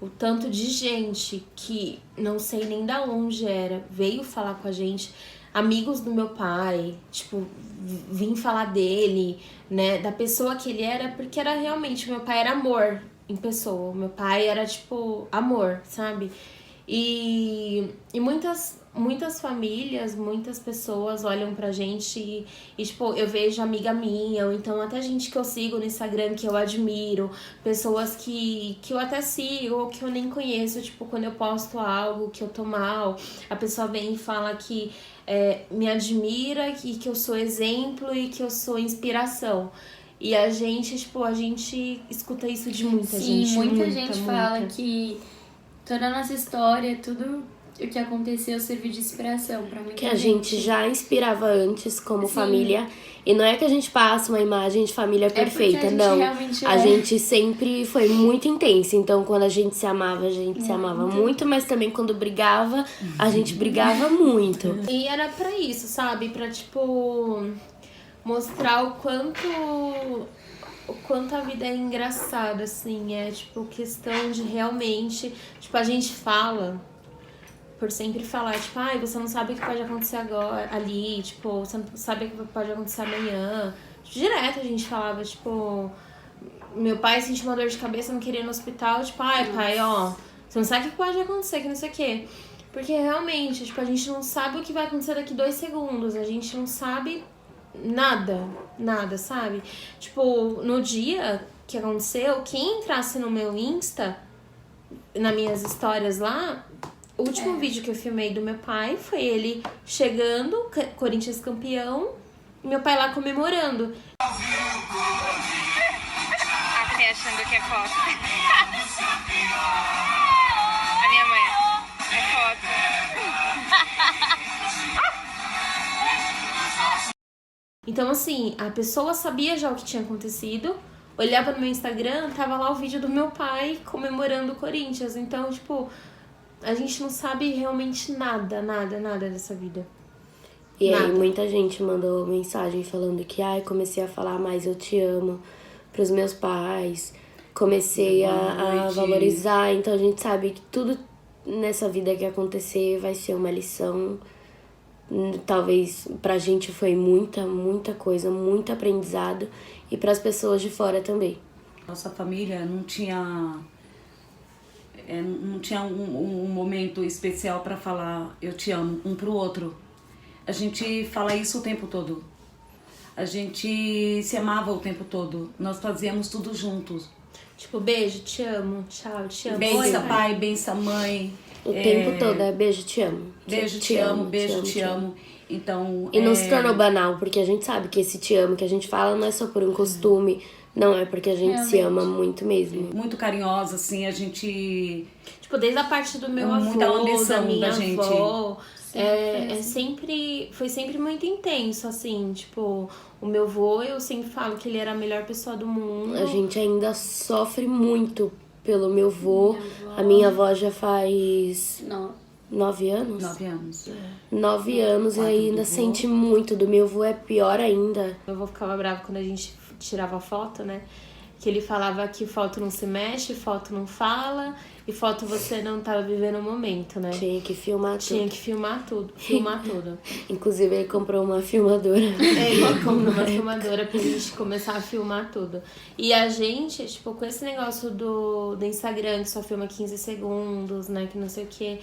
o tanto de gente que não sei nem da onde era, veio falar com a gente, amigos do meu pai, tipo, vim falar dele, né, da pessoa que ele era, porque era realmente, meu pai era amor em pessoa, meu pai era, tipo, amor, sabe? E muitas famílias, muitas pessoas olham pra gente e, tipo, eu vejo amiga minha, ou então até gente que eu sigo no Instagram que eu admiro, pessoas que eu até sigo ou que eu nem conheço, tipo, quando eu posto algo que eu tô mal, a pessoa vem e fala que me admira, que eu sou exemplo e que eu sou inspiração. E a gente escuta isso de muita gente. Sim, muita gente fala que toda a nossa história, tudo o que aconteceu serviu de inspiração pra muita gente. Que a gente já inspirava antes como família. E não é que a gente passa uma imagem de família perfeita, não. A gente sempre foi muito intensa. Então, quando a gente se amava, se amava muito. Mas também quando brigava, a gente brigava muito. E era pra isso, sabe? Pra, tipo, mostrar o quanto a vida é engraçada, assim. É, tipo, questão de realmente... Tipo, a gente fala... Por sempre falar, tipo, ai, você não sabe o que pode acontecer agora, ali, tipo, você não sabe o que pode acontecer amanhã. Direto a gente falava, tipo, meu pai sentiu uma dor de cabeça, não queria ir no hospital, tipo, ai, pai, ó, você não sabe o que pode acontecer, que não sei o quê. Porque realmente, tipo, a gente não sabe o que vai acontecer daqui 2 segundos, a gente não sabe nada, sabe? Tipo, no dia que aconteceu, quem entrasse no meu Insta, nas minhas histórias lá... O último vídeo que eu filmei do meu pai foi ele chegando, Corinthians campeão, e meu pai lá comemorando. Assim, achando que é foto. A minha mãe, é foto. Então, assim, a pessoa sabia já o que tinha acontecido, olhava no meu Instagram, tava lá o vídeo do meu pai comemorando o Corinthians. Então, tipo... A gente não sabe realmente nada dessa vida. E aí muita gente mandou mensagem falando que comecei a falar mais eu te amo pros meus pais, comecei a valorizar, então a gente sabe que tudo nessa vida que acontecer vai ser uma lição. Talvez pra gente foi muita coisa, muito aprendizado, e pras pessoas de fora também. Nossa família não tinha um momento especial para falar eu te amo um pro outro. A gente fala isso o tempo todo. A gente se amava o tempo todo. Nós fazíamos tudo juntos. Tipo, beijo, te amo, tchau, te amo. Bença pai, bença mãe. O tempo todo é beijo, te amo. Beijo, te amo, beijo, te amo. Então, e não se tornou banal, porque a gente sabe que esse te amo que a gente fala não é só por um costume. Não, é porque a gente se ama muito mesmo. Muito carinhosa, assim, a gente... Tipo, desde a parte do meu avô, da minha avó, foi sempre muito intenso, assim, tipo... O meu avô, eu sempre falo que ele era a melhor pessoa do mundo. A gente ainda sofre muito pelo meu avô. A minha avó já faz... 9 anos? 9 anos. 9 anos e ainda sente muito. Do meu avô é pior ainda. Meu avô ficava bravo quando a gente tirava foto, né? Que ele falava que foto não se mexe, foto não fala e foto você não tá vivendo o momento, né? Tinha que filmar tudo. Tinha que filmar tudo. Inclusive ele comprou uma filmadora. Ele comprou uma filmadora pra gente começar a filmar tudo. E a gente, tipo, com esse negócio do Instagram que só filma 15 segundos, né? Que não sei o quê.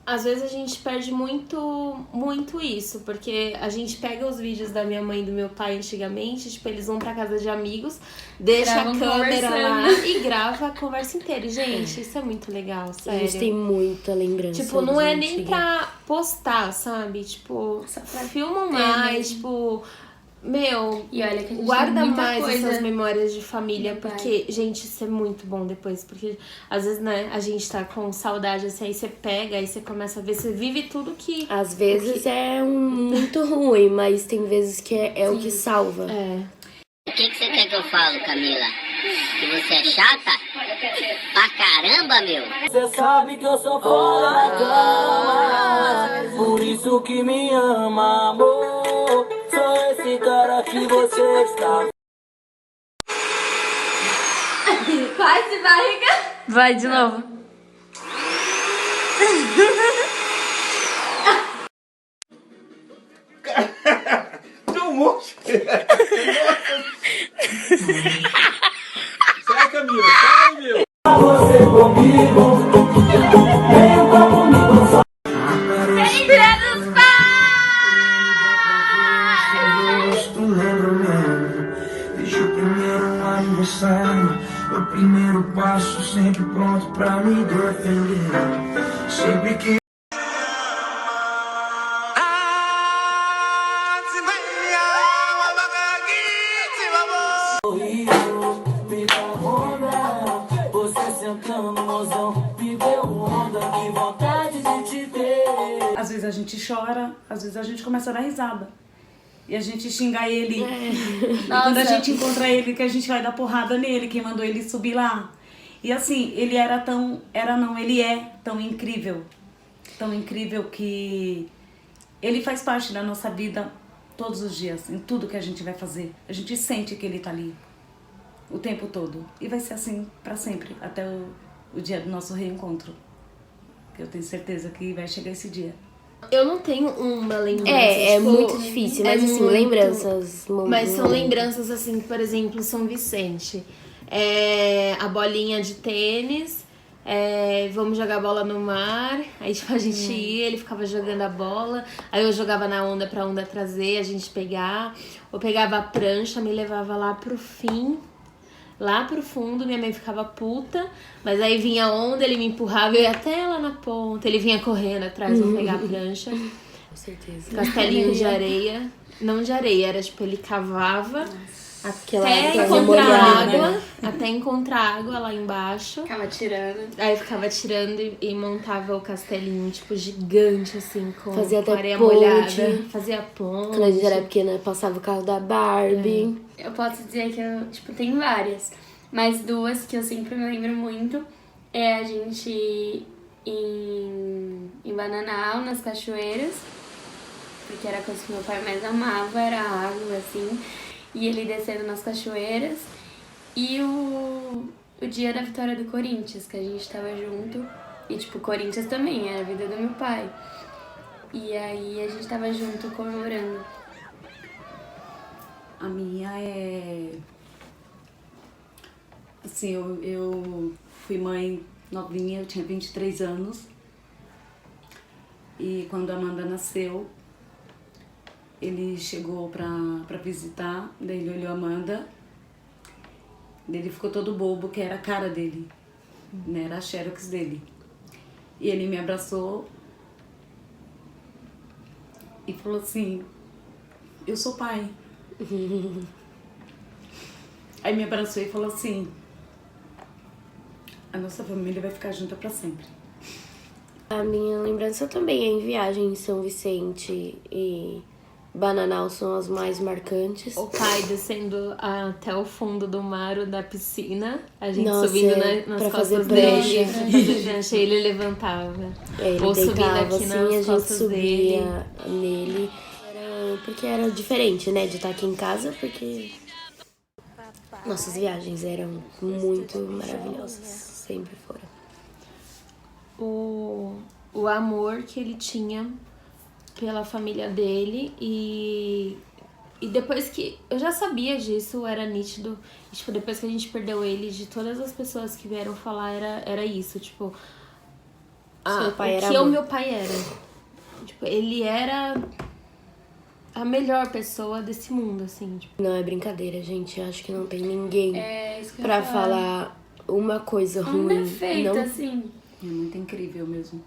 às vezes a gente perde muito isso, porque a gente pega os vídeos da minha mãe e do meu pai antigamente, tipo, eles vão pra casa de amigos, deixa Gravam a câmera lá conversando. e grava a conversa inteira. E, gente, isso é muito legal, A sério. gente tem muita lembrança. Tipo, não é de nem antiga. pra postar, sabe? Tipo, Só pra filmam ter mais, mesmo. tipo, meu, E olha que a gente guarda tem muita mais coisa. essas memórias de família, do pai. porque, gente, isso é muito bom depois, porque às vezes, né, a gente tá com saudade, assim, aí você pega, aí você começa a ver, você vive tudo que... Às vezes é muito ruim, mas tem vezes que é o que salva. É. O que você quer que eu falo, Camila? Que você é chata? Pra caramba, meu! Você sabe que eu sou fora da cama, por isso que me ama, amor. Sou esse cara que você está. Quase barriga. Vai de novo. Tem um monte. Sai, Camila, sai, meu. Você comigo, vem comigo só. Desde o primeiro aniversário, o primeiro passo sempre pronto pra me defender. Sempre que me dá onda, você sentando mozão, me deu onda, que vontade de te ver. Às vezes a gente chora, às vezes a gente começa a dar risada. E a gente xinga ele. E quando a gente encontra ele, que a gente vai dar porrada nele, quem mandou ele subir lá. E assim, ele ele é tão incrível. Tão incrível que ele faz parte da nossa vida todos os dias, em tudo que a gente vai fazer. A gente sente que ele tá ali o tempo todo. E vai ser assim pra sempre, até o dia do nosso reencontro. Eu tenho certeza que vai chegar esse dia. Eu não tenho uma lembrança. É tipo, muito difícil, mas assim, muito- lembranças. Mas são lembranças assim, por exemplo, São Vicente. A bolinha de tênis, vamos jogar bola no mar. Aí tipo, a gente ia, ele ficava jogando a bola. Aí eu jogava na onda pra onda trazer, a gente pegar. Eu pegava a prancha, me levava lá pro fim. Lá pro fundo, minha mãe ficava puta, mas aí vinha a onda, ele me empurrava, eu ia até lá na ponta, ele vinha correndo atrás pra pegar a prancha. Com certeza. Castelinho de areia. Não de areia, era tipo, ele cavava Aquela até aquela encontrar molhada, água, né? até encontrar água lá embaixo. Ficava tirando. Aí ficava tirando e montava o castelinho, tipo, gigante, assim, com Fazia até areia ponte. molhada. Fazia ponte. Quando a gente era pequena, passava o carro da Barbie. Eu posso dizer que eu, tipo, tem várias. Mas duas que eu sempre me lembro muito é a gente ir em Bananal, nas cachoeiras. Porque era a coisa que meu pai mais amava, era a água, assim. E ele descendo nas cachoeiras. E o dia da vitória do Corinthians, que a gente tava junto. E, tipo, Corinthians também, era a vida do meu pai. E aí a gente tava junto comemorando. A minha é... Assim, eu fui mãe novinha, eu tinha 23 anos. E quando a Amanda nasceu, ele chegou pra visitar, daí ele olhou a Amanda. Daí ele ficou todo bobo, que era a cara dele, né? Era a xerox dele. E ele me abraçou e falou assim, eu sou pai. Aí me abraçou e falou assim, a nossa família vai ficar junta pra sempre. A minha lembrança também é em viagem em São Vicente e Bananal são as mais marcantes. O pai descendo até o fundo do mar ou da piscina, a gente Nossa, subindo pra nas fazer costas prancha. dele, pra fazer prancha, e ele levantava. Ele Ou subindo deitava aqui assim, nas a gente costas subia dele. nele. Porque era diferente, né, de estar aqui em casa, porque nossas viagens eram muito maravilhosas, sempre foram. O amor que ele tinha pela família dele e depois que... Eu já sabia disso, era nítido. E, tipo, depois que a gente perdeu ele, de todas as pessoas que vieram falar, era isso, tipo... Seu pai era o que o amor. meu pai era. Tipo, ele era a melhor pessoa desse mundo, assim. Tipo. Não é brincadeira, gente. Eu acho que não tem ninguém É isso que eu pra ia falar. falar uma coisa Um ruim. defeito, Não, assim. É muito incrível mesmo.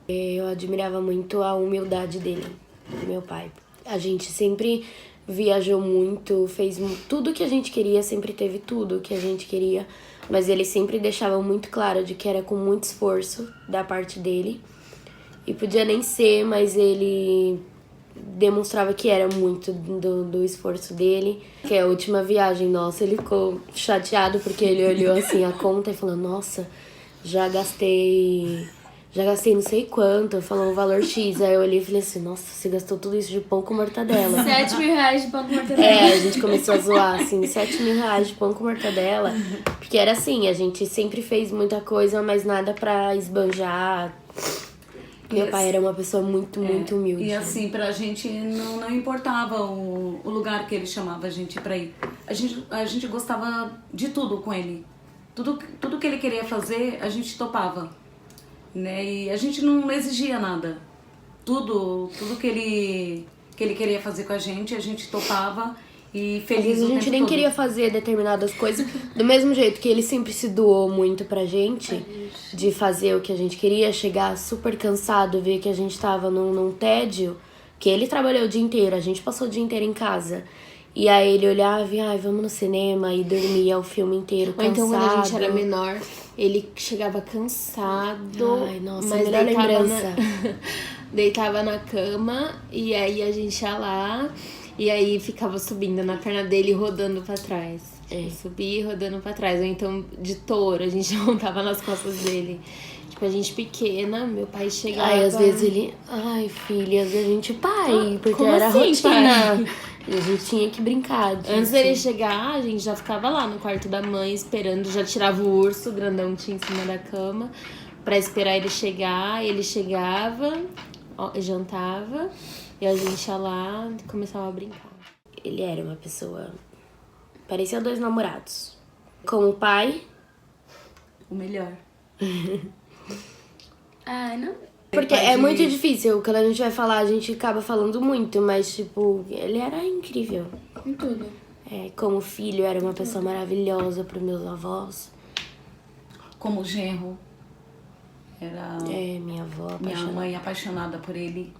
eu admirava muito a humildade dele, do meu pai. A gente sempre viajou muito, fez tudo que a gente queria, sempre teve tudo que a gente queria. Mas ele sempre deixava muito claro de que era com muito esforço da parte dele. E podia nem ser, mas ele demonstrava que era muito do esforço dele. Que a última viagem nossa, ele ficou chateado porque ele olhou assim a conta e falou: nossa, já gastei não sei quanto, falou o valor X. Aí eu olhei e falei assim: nossa, você gastou tudo isso de pão com mortadela. 7 mil reais de pão com mortadela. É, a gente começou a zoar, assim, 7 mil reais de pão com mortadela. Porque era assim, a gente sempre fez muita coisa, mas nada pra esbanjar. Meu pai era uma pessoa muito humilde. E assim, pra gente não importava o lugar que ele chamava a gente pra ir. A gente gostava de tudo com ele. Tudo que ele queria fazer, a gente topava. Né? E a gente não exigia nada. Tudo que ele queria fazer com a gente topava. E feliz Às vezes o a gente tempo nem todo. queria fazer determinadas coisas. Do mesmo jeito que ele sempre se doou muito pra gente, de fazer o que a gente queria, chegar super cansado, ver que a gente tava num tédio, que ele trabalhou o dia inteiro, a gente passou o dia inteiro em casa. E aí ele olhava e, vamos no cinema, e dormia o filme inteiro, Ou cansado. então quando a gente era menor, ele chegava cansado. Ai, nossa, mas melhor lembrança. Deitava na cama e aí a gente ia lá e aí ficava subindo na perna dele e rodando pra trás. Subia e rodando pra trás. Ou então de touro, a gente montava nas costas dele. Tipo, a gente pequena, meu pai chegava... Ai, às vezes ele... Ai, filha, a gente... Pai, porque como era assim, rotina. pai? E a gente tinha que brincar disso. Antes dele chegar, a gente já ficava lá no quarto da mãe esperando, já tirava o urso, o grandão tinha em cima da cama, pra esperar ele chegar. Ele chegava, jantava, e a gente ia lá e começava a brincar. Ele era uma pessoa... Parecia 2 namorados. Como pai... O melhor. Ah, não. Porque é muito difícil, quando a gente vai falar, a gente acaba falando muito, mas, tipo, ele era incrível. Em tudo. Como filho, era uma pessoa maravilhosa pros meus avós. Como genro. Era Minha avó minha apaixonada. mãe apaixonada por ele.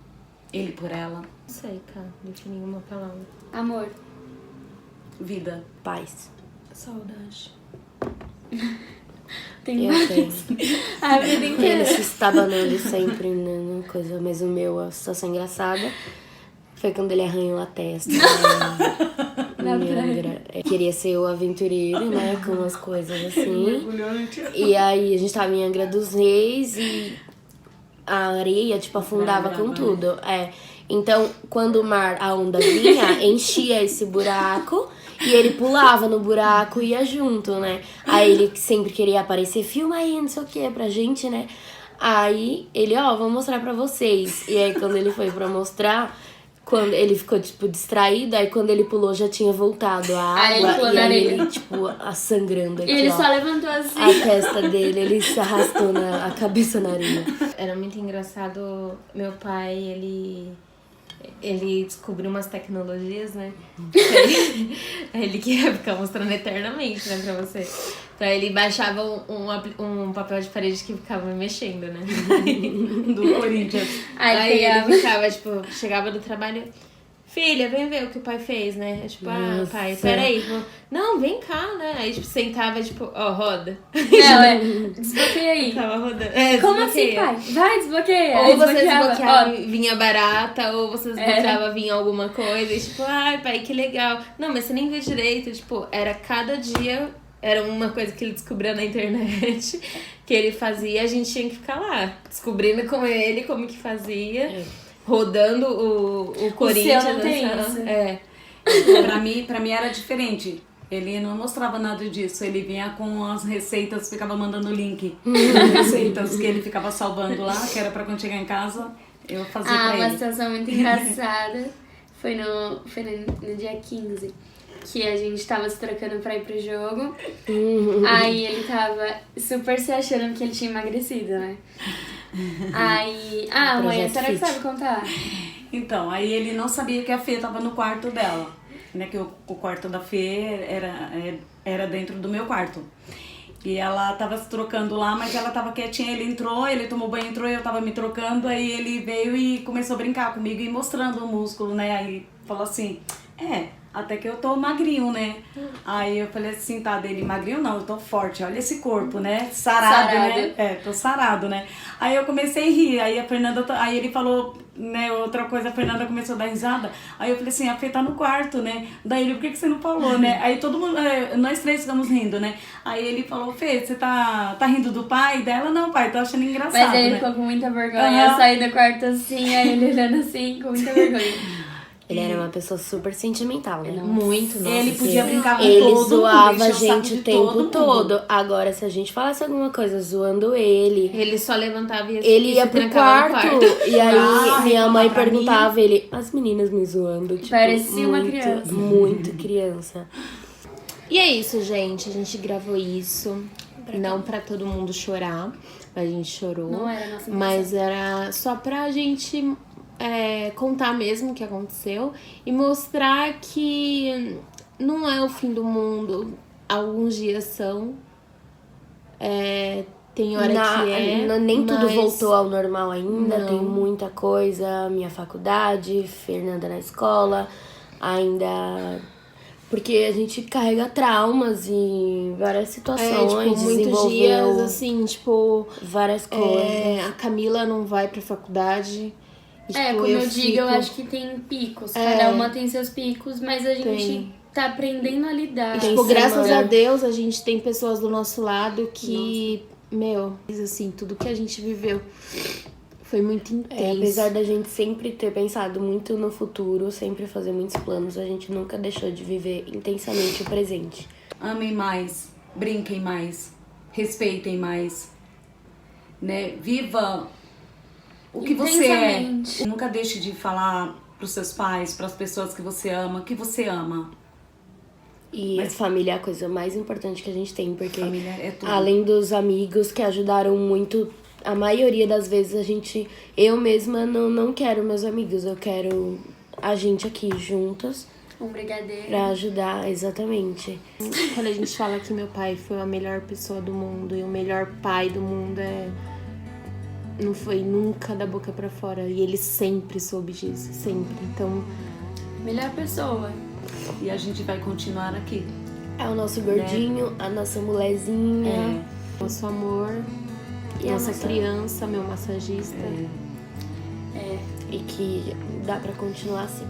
Ele por ela. Não sei, cara, definir uma palavra. Amor. Vida. Paz. Saudade. Tem Eu vários. sei. A vida Ele inteira. se estabanando sempre na coisa, mas o meu, a situação engraçada foi quando ele arranhou a testa. Na praia. Queria ser o aventureiro, né? Com umas coisas assim. E aí a gente tava em Angra dos Reis e a areia, tipo, afundava com tudo. Então, quando o mar, a onda vinha, enchia esse buraco e ele pulava no buraco e ia junto, né? Aí ele sempre queria aparecer, filma aí, não sei o que, pra gente, né? Aí ele, vou mostrar pra vocês. E aí quando ele foi pra mostrar, quando ele ficou, tipo, distraído, aí quando ele pulou já tinha voltado a água. Aí ele pulou e na aí areia. ele, tipo, sangrando aqui, E ele ó. só levantou assim. A testa dele, ele se arrastou a cabeça na areia. Era muito engraçado, meu pai, ele descobriu umas tecnologias, né? Aí ele queria ficar mostrando eternamente, né, pra você. Então ele baixava um papel de parede que ficava mexendo, né? Do Corinthians. Aí ele ficava, tipo, chegava do trabalho... Filha, vem ver o que o pai fez, né? Eu, tipo, Nossa. pai, peraí. Tipo, não, vem cá, né? Aí, tipo, sentava, tipo, roda. Não, desbloqueia aí. Tava rodando. Como assim, desbloqueia. pai? Vai, desbloqueia. Ou Aí você desbloqueava. desbloqueava, vinha barata, ou você desbloqueava, vinha alguma coisa, e tipo, ai, pai, que legal. Não, mas você nem viu direito, tipo, era cada dia, era uma coisa que ele descobriu na internet, que ele fazia, a gente tinha que ficar lá, descobrindo com ele como que fazia, rodando o Corinthians. seu não tem isso. Pra mim era diferente. Ele não mostrava nada disso. Ele vinha com as receitas, ficava mandando o link. Receitas que ele ficava salvando lá, que era pra quando chegar em casa, eu fazia pra uma ele. situação muito engraçada foi no dia 15, que a gente tava se trocando pra ir pro jogo. Aí ele tava super se achando que ele tinha emagrecido, né? Aí. Ah, mãe, Projeto será que Fit. sabe contar? Então, aí ele não sabia que a Fê tava no quarto dela, né? Que o quarto da Fê era dentro do meu quarto. E ela tava se trocando lá, mas ela tava quietinha, ele entrou, ele tomou banho, entrou, eu tava me trocando, aí ele veio e começou a brincar comigo e mostrando o músculo, né? Aí falou assim, até que eu tô magrinho, né? Aí eu falei assim, tá, dele, magrinho não, eu tô forte, olha esse corpo, né? Sarado, né? Tô sarado, né? Aí eu comecei a rir, aí a Fernanda, aí ele falou, né, outra coisa, a Fernanda começou a dar risada, aí eu falei assim, a Fê tá no quarto, né? Daí ele, por que você não falou, né? Aí todo mundo, nós três ficamos rindo, né? Aí ele falou, Fê, você tá rindo do pai dela? Não, pai, tô achando engraçado, Mas ele né? ficou com muita vergonha. Eu saí do quarto assim, aí ele olhando assim, com muita vergonha. Ele era uma pessoa super sentimental, né? Muito, nossa. Ele podia brincar com Ele todo mundo, zoava a encher o saco gente de o tempo todo todo. mundo. Agora, se a gente falasse alguma coisa zoando ele, Ele só levantava e ele ia se pro trancava no quarto. E aí minha reclamar mãe pra perguntava ele, as meninas me zoando. Tipo, Parecia uma muito, criança. Muito criança. E é isso, gente. A gente gravou isso. Não pra todo mundo chorar. A gente chorou. Não era a nossa intenção. Mas era só pra gente contar mesmo o que aconteceu. E mostrar que não é o fim do mundo. Alguns dias são. Tem hora que nem tudo mas voltou ao normal ainda, não. tem muita coisa, minha faculdade, Fernanda na escola, ainda... Porque a gente carrega traumas e várias situações, tipo, muitos desenvolveu dias, assim, tipo... várias coisas. A Camila não vai pra faculdade. E, tipo, Como eu digo, eu fico- acho que tem picos. Cada uma tem seus picos, mas a gente Tem. tá aprendendo a lidar. Tem Tipo, graças semana. a Deus, a gente tem pessoas do nosso lado que, assim, tudo que a gente viveu foi muito intenso. Apesar da gente sempre ter pensado muito no futuro, sempre fazer muitos planos, a gente nunca deixou de viver intensamente o presente. Amem mais, brinquem mais, respeitem mais, né? Viva o que você é. Intensamente. Nunca deixe de falar pros seus pais, pras pessoas que você ama, que você ama. E a família é a coisa mais importante que a gente tem, porque Família é tudo. além dos amigos que ajudaram muito, a maioria das vezes eu mesma não quero meus amigos, eu quero a gente aqui juntas Um brigadeiro. pra ajudar, exatamente. Quando a gente fala que meu pai foi a melhor pessoa do mundo e o melhor pai do mundo, não foi nunca da boca pra fora. E ele sempre soube disso, sempre. Então, Melhor pessoa. E a gente vai continuar aqui. É o nosso gordinho, a nossa molezinha. nosso amor, E a nossa nossa- criança, meu massagista. E que dá pra continuar assim.